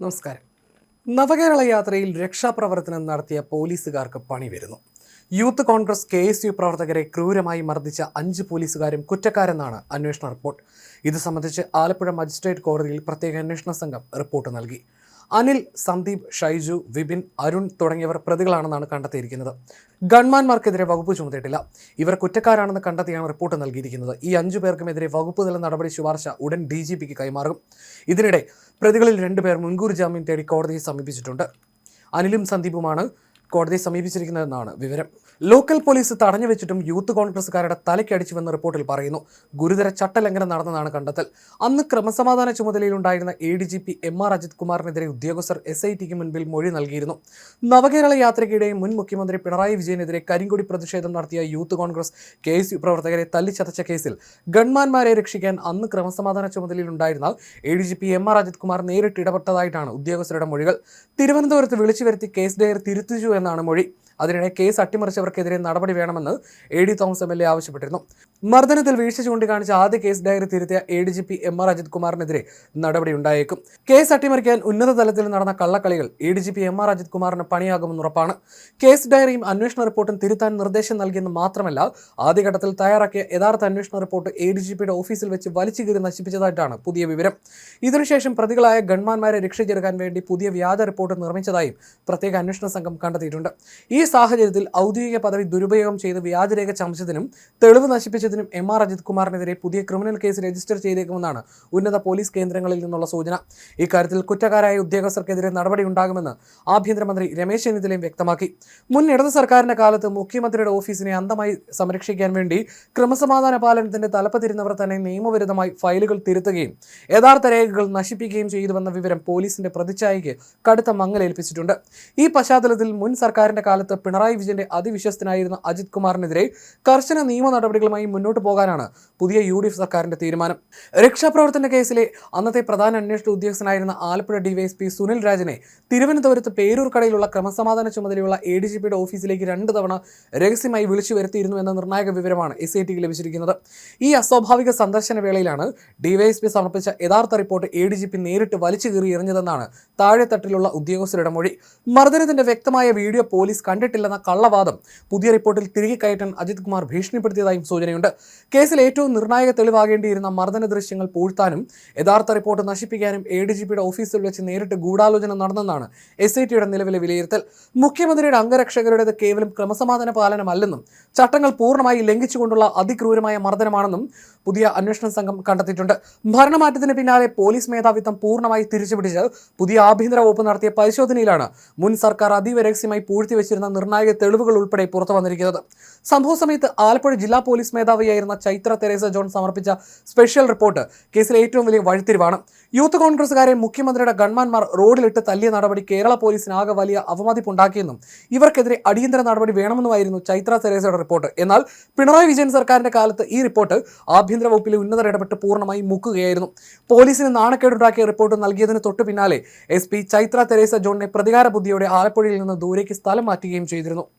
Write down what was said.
നമസ്കാരം. നവകേരള യാത്രയിൽ രക്ഷാപ്രവർത്തനം നടത്തിയ പോലീസുകാർക്ക് പണി വരുന്നു. യൂത്ത് കോൺഗ്രസ് KSU പ്രവർത്തകരെ ക്രൂരമായി മർദ്ദിച്ച 5 പോലീസുകാരും കുറ്റക്കാരെന്നാണ് അന്വേഷണ റിപ്പോർട്ട്. ഇത് സംബന്ധിച്ച് ആലപ്പുഴ മജിസ്ട്രേറ്റ് കോടതിയിൽ പ്രത്യേക അന്വേഷണ സംഘം റിപ്പോർട്ട് നൽകി. അനിൽ, സന്ദീപ്, ഷൈജു, വിപിൻ, അരുൺ തുടങ്ങിയവർ പ്രതികളാണെന്നാണ് കണ്ടെത്തിയിരിക്കുന്നത്. ഗൺമാൻമാർക്കെതിരെ വകുപ്പ് ചുമത്തിയിട്ടില്ല. ഇവർ കുറ്റക്കാരാണെന്ന് കണ്ടെത്തിയാണ് റിപ്പോർട്ട് നൽകിയിരിക്കുന്നത്. ഈ 5 പേർക്കുമെതിരെ വകുപ്പ് തല നടപടി ശുപാർശ ഉടൻ DGPക്ക് കൈമാറും. ഇതിനിടെ പ്രതികളിൽ 2 പേർ മുൻകൂർ ജാമ്യം തേടി കോടതിയെ സമീപിച്ചിട്ടുണ്ട്. അനിലും സന്ദീപുമാണ് കോടതിയെ സമീപിച്ചിരിക്കുന്നതെന്നാണ് വിവരം. ലോക്കൽ പോലീസ് തടഞ്ഞു വെച്ചിട്ടും യൂത്ത് കോൺഗ്രസുകാരുടെ തലയ്ക്കടിച്ചുവെന്ന് റിപ്പോർട്ടിൽ പറയുന്നു. ഗുരുതര ചട്ടലംഘനം നടന്നതാണ് കണ്ടെത്തൽ. അന്ന് ക്രമസമാധാന ചുമതലയിലുണ്ടായിരുന്ന ADGP MR അജിത് കുമാറിനെതിരെ ഉദ്യോഗസ്ഥർ SITക്ക് മുൻപിൽ മൊഴി നൽകിയിരുന്നു. നവകേരള യാത്രയ്ക്കിടെ മുൻ മുഖ്യമന്ത്രി പിണറായി വിജയനെതിരെ കരിങ്കൊടി പ്രതിഷേധം നടത്തിയ യൂത്ത് കോൺഗ്രസ് KSU പ്രവർത്തകരെ തല്ലിച്ചതച്ച കേസിൽ ഗൺമാൻമാരെ രക്ഷിക്കാൻ അന്ന് ക്രമസമാധാന ചുമതലയിലുണ്ടായിരുന്ന ADGP MR അജിത് കുമാർ നേരിട്ട് ഇടപെട്ടതായിട്ടാണ് ഉദ്യോഗസ്ഥരുടെ മൊഴികൾ. തിരുവനന്തപുരത്ത് വിളിച്ചു വരുത്തി കേസ് ഡയറി തിരുത്തിച്ചു എന്നാണ് മൊഴി. അതിനിടെ കേസ് അട്ടിമറിച്ചവർക്കെതിരെ നടപടി വേണമെന്ന് AD തോമസ് MLA ആവശ്യപ്പെട്ടിരുന്നു. മർദ്ദനത്തിൽ വീഴ്ച ചൂണ്ടിക്കാണിച്ച ആദ്യ കേസ് ഡയറി തിരുത്തിയ ADGP MR അജിത് കുമാറിനെതിരെ നടപടി ഉണ്ടായേക്കും. കേസ് അട്ടിമറിക്കാൻ ഉന്നത തലത്തിൽ നടന്ന കള്ളക്കളികൾ ADGP MR അജിത് കുമാറിന് പണിയാകുമെന്ന് ഉറപ്പാണ്. കേസ് ഡയറിയും അന്വേഷണ റിപ്പോർട്ടും തിരുത്താൻ നിർദ്ദേശം നൽകിയെന്ന് മാത്രമല്ല, ആദ്യഘട്ടത്തിൽ തയ്യാറാക്കിയ യഥാർത്ഥ അന്വേഷണ റിപ്പോർട്ട് ADGPയുടെ ഓഫീസിൽ വെച്ച് വലിച്ചു കീറി നശിപ്പിച്ചതായിട്ടാണ് പുതിയ വിവരം. ഇതിനുശേഷം പ്രതികളായ ഗൺമാൻമാരെ രക്ഷിച്ചെടുക്കാൻ വേണ്ടി പുതിയ വ്യാജ റിപ്പോർട്ട് നിർമ്മിച്ചതായും പ്രത്യേക അന്വേഷണ സംഘം കണ്ടെത്തിയിട്ടുണ്ട്. ഈ സാഹചര്യത്തിൽ ഔദ്യോഗിക പദവി ദുരുപയോഗം ചെയ്ത് വ്യാജരേഖ ചമച്ചതിനും തെളിവ് നശിപ്പിച്ചതിനും MR അജിത് കുമാറിനെതിരെ പുതിയ ക്രിമിനൽ കേസ് രജിസ്റ്റർ ചെയ്തേക്കുമെന്നാണ് ഉന്നത പോലീസ് കേന്ദ്രങ്ങളിൽ നിന്നുള്ള സൂചന. ഇക്കാര്യത്തിൽ കുറ്റക്കാരായ ഉദ്യോഗസ്ഥർക്കെതിരെ നടപടിയുണ്ടാകുമെന്ന് ആഭ്യന്തരമന്ത്രി രമേശ് ചെന്നിത്തലയും വ്യക്തമാക്കി. മുൻ ഇടത് സർക്കാരിന്റെ കാലത്ത് മുഖ്യമന്ത്രിയുടെ ഓഫീസിനെ അന്ധമായി സംരക്ഷിക്കാൻ വേണ്ടി ക്രമസമാധാന പാലനത്തിന്റെ തലപ്പത്തിരുന്നവർ തന്നെ നിയമവിരുദ്ധമായി ഫയലുകൾ തിരുത്തുകയും യഥാർത്ഥ രേഖകൾ നശിപ്പിക്കുകയും ചെയ്തുവെന്ന വിവരം പോലീസിന്റെ പ്രതിച്ഛായയ്ക്ക് കടുത്ത മങ്ങലേൽപ്പിച്ചിട്ടുണ്ട്. ഈ പശ്ചാത്തലത്തിൽ മുൻ സർക്കാരിന്റെ കാലത്ത് പിണറായി വിജയന്റെ അതിവിശ്വസ്തനായിരുന്ന അജിത് കുമാറിനെതിരെ കർശന നിയമ നടപടികളുമായി മുന്നോട്ട് പോകാനാണ് പുതിയ UDF സർക്കാരിന്റെ തീരുമാനം. രക്ഷാപ്രവർത്തന കേസിലെ അന്നത്തെ പ്രധാന അന്വേഷണ ഉദ്യോഗസ്ഥനായിരുന്ന ആലപ്പുഴ DYSP സുനിൽ രാജിനെ തിരുവനന്തപുരത്ത് പേരൂർക്കടയിലുള്ള ക്രമസമാധാന ചുമതലയുള്ള ADGPയുടെ ഓഫീസിലേക്ക് 2 തവണ രഹസ്യമായി വിളിച്ചു വരുത്തിയിരുന്നു എന്ന നിർണായക വിവരമാണ് SITക്ക് ലഭിച്ചിരിക്കുന്നത്. ഈ അസ്വാഭാവിക സന്ദർശന വേളയിലാണ് DYSP സമർപ്പിച്ച യഥാർത്ഥ റിപ്പോർട്ട് ADGP നേരിട്ട് വലിച്ചു കീറി എറിഞ്ഞതെന്നാണ് താഴെത്തട്ടിലുള്ള ഉദ്യോഗസ്ഥരുടെ മൊഴി. മർദ്ദനത്തിന്റെ വ്യക്തമായ വീഡിയോ പോലീസ് കണ്ടിട്ടില്ലെന്ന കള്ളവാദം പുതിയ റിപ്പോർട്ടിൽ തിരികെ കയറ്റാൻ അജിത് കുമാർ ഭീഷണിപ്പെടുത്തിയതായും സൂചനയുണ്ട്. കേസിൽ ഏറ്റവും നിർണായക തെളിവാകേണ്ടിയിരുന്ന മർദ്ദന ദൃശ്യങ്ങൾ പൂഴ്ത്താനും യഥാർത്ഥ റിപ്പോർട്ട് നശിപ്പിക്കാനും ADGPയുടെ ഓഫീസിൽ വെച്ച് നേരിട്ട് ഗൂഢാലോചന നടന്നെന്നാണ് SITയുടെ നിലവിലെ വിലയിരുത്തൽ. മുഖ്യമന്ത്രിയുടെ അംഗരക്ഷകരുടേത് കേവലം ക്രമസമാധാന പാലനമല്ലെന്നും ചട്ടങ്ങൾ പൂർണ്ണമായി ലംഘിച്ചുകൊണ്ടുള്ള അതിക്രൂരമായ മർദ്ദനമാണെന്നും പുതിയ അന്വേഷണ സംഘം കണ്ടെത്തിയിട്ടുണ്ട്. ഭരണമാറ്റത്തിന് പിന്നാലെ പോലീസ് മേധാവിത്വം പൂർണ്ണമായി തിരിച്ചുപിടിച്ച് പുതിയ ആഭ്യന്തര വകുപ്പ് നടത്തിയ പരിശോധനയിലാണ് മുൻ സർക്കാർ അതീവ രഹസ്യമായി പൂഴ്ത്തിവെച്ചിരുന്ന നിർണായക തെളിവുകൾ ഉൾപ്പെടെ പുറത്തു വന്നിരിക്കുന്നത്. സംഭവ സമയത്ത് ആലപ്പുഴ ജില്ലാ പോലീസ് മേധാവിയായിരുന്ന ചൈത്ര തെരേസ ജോൺ സമർപ്പിച്ച സ്പെഷ്യൽ റിപ്പോർട്ട് കേസിലെ ഏറ്റവും വലിയ വഴിത്തിരിവാണ്. യൂത്ത് കോൺഗ്രസുകാരെ മുഖ്യമന്ത്രിയുടെ ഗൺമാൻമാർ റോഡിലിട്ട് തല്ലിയ നടപടി കേരള പോലീസിനാകെ വലിയ അവമതിപ്പുണ്ടാക്കിയെന്നും ഇവർക്കെതിരെ അടിയന്തര നടപടി വേണമെന്നുമായിരുന്നു ചൈത്ര തെരേസയുടെ റിപ്പോർട്ട്. എന്നാൽ പിണറായി വിജയൻ സർക്കാരിന്റെ കാലത്ത് ഈ റിപ്പോർട്ട് ആഭ്യന്തര വകുപ്പിലെ ഉന്നതർ ഇടപെട്ട് പൂർണ്ണമായി മുക്കുകയായിരുന്നു. പോലീസിന് നാണക്കേടുണ്ടാക്കിയ റിപ്പോർട്ട് നൽകിയതിന് തൊട്ടു പിന്നാലെ SP ചൈത്ര തെരേസ ജോണിനെ പ്രതികാര ബുദ്ധിയോടെ ആലപ്പുഴയിൽ നിന്ന് ദൂരേക്ക് സ്ഥലം മാറ്റുകയും ചെയ്തിരുന്നു.